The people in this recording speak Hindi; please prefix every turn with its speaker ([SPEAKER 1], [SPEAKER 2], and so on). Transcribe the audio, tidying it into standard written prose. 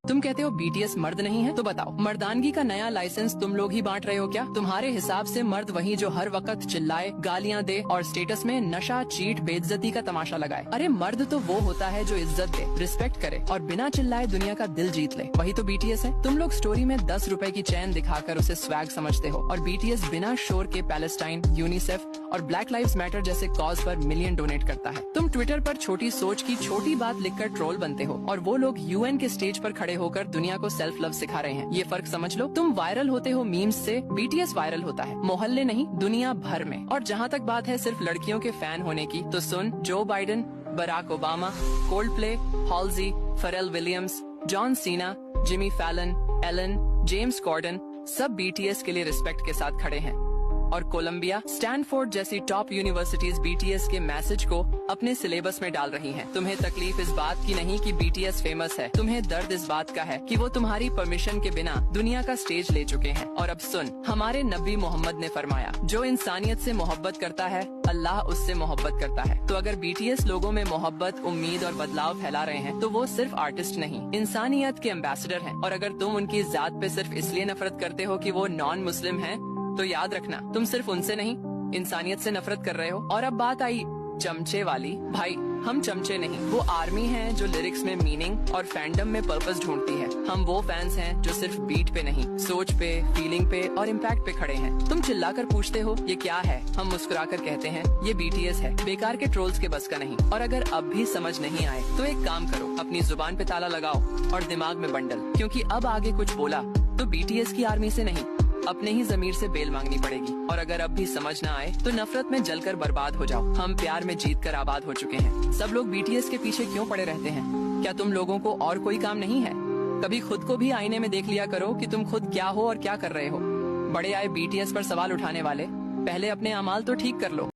[SPEAKER 1] तुम कहते हो बीटीएस मर्द नहीं है, तो बताओ मर्दानगी का नया लाइसेंस तुम लोग ही बांट रहे हो क्या? तुम्हारे हिसाब से मर्द वही जो हर वक्त चिल्लाए, गालियाँ दे और स्टेटस में नशा, चीट, बेइज्जती का तमाशा लगाए। अरे मर्द तो वो होता है जो इज्जत दे, रिस्पेक्ट करे और बिना चिल्लाए दुनिया का दिल जीत ले। वही तो बीटीएस है। तुम लोग स्टोरी में 10 रुपए की चैन दिखाकर उसे स्वैग समझते हो और बीटीएस बिना शोर के पैलेस्टाइन, यूनिसेफ और ब्लैक लाइव्स मैटर जैसे कॉज पर मिलियन डोनेट करता है। तुम ट्विटर पर छोटी सोच की छोटी बात लिखकर ट्रोल बनते हो और वो लोग यूएन के स्टेज पर खड़े होकर दुनिया को सेल्फ लव सिखा रहे हैं। ये फर्क समझ लो। तुम वायरल होते हो मीम्स से, बीटीएस वायरल होता है मोहल्ले नहीं दुनिया भर में। और जहाँ तक बात है सिर्फ लड़कियों के फैन होने की, तो सुन, Joe Biden, Barack Obama, Coldplay, Halsey, Pharrell Williams, John Cena, Jimmy Fallon, Ellen, James Corden सब बीटीएस के लिए रिस्पेक्ट के साथ खड़े हैं। और कोलंबिया, स्टैनफोर्ड जैसी टॉप यूनिवर्सिटीज बीटीएस के मैसेज को अपने सिलेबस में डाल रही हैं। तुम्हें तकलीफ इस बात की नहीं कि बीटीएस फेमस है, तुम्हें दर्द इस बात का है कि वो तुम्हारी परमिशन के बिना दुनिया का स्टेज ले चुके हैं। और अब सुन, हमारे नबी मोहम्मद ने फरमाया, जो इंसानियत से मोहब्बत करता है अल्लाह उससे मोहब्बत करता है। तो अगर बीटीएस लोगों में मोहब्बत, उम्मीद और बदलाव फैला रहे हैं तो वो सिर्फ आर्टिस्ट नहीं, इंसानियत के एम्बेसडर हैं। और अगर तुम उनकी जात पे सिर्फ इसलिए नफरत करते हो कि वो नॉन मुस्लिम हैं, तो याद रखना तुम सिर्फ उनसे नहीं इंसानियत से नफरत कर रहे हो। और अब बात आई चमचे वाली। भाई हम चमचे नहीं, वो आर्मी हैं जो लिरिक्स में मीनिंग और फैंडम में पर्पस ढूंढती है। हम वो फैंस हैं जो सिर्फ बीट पे नहीं, सोच पे, फीलिंग पे और इम्पैक्ट पे खड़े हैं। तुम चिल्लाकर पूछते हो ये क्या है, हम मुस्कुराकर कहते हैं ये बीटीएस है, बेकार के ट्रोल्स के बस का नहीं। और अगर अब भी समझ नहीं आए तो एक काम करो, अपनी जुबान पे ताला लगाओ और दिमाग में बंडल, क्योंकि अब आगे कुछ बोला तो बीटीएस की आर्मी से नहीं, अपने ही जमीर से बेल मांगनी पड़ेगी। और अगर अब भी समझ ना आए तो नफरत में जलकर बर्बाद हो जाओ। हम प्यार में जीत कर आबाद हो चुके हैं। सब लोग बीटीएस के पीछे क्यों पड़े रहते हैं? क्या तुम लोगों को और कोई काम नहीं है? कभी खुद को भी आईने में देख लिया करो कि तुम खुद क्या हो और क्या कर रहे हो। बड़े आए बीटीएस पर सवाल उठाने वाले, पहले अपने अमाल तो ठीक कर लो।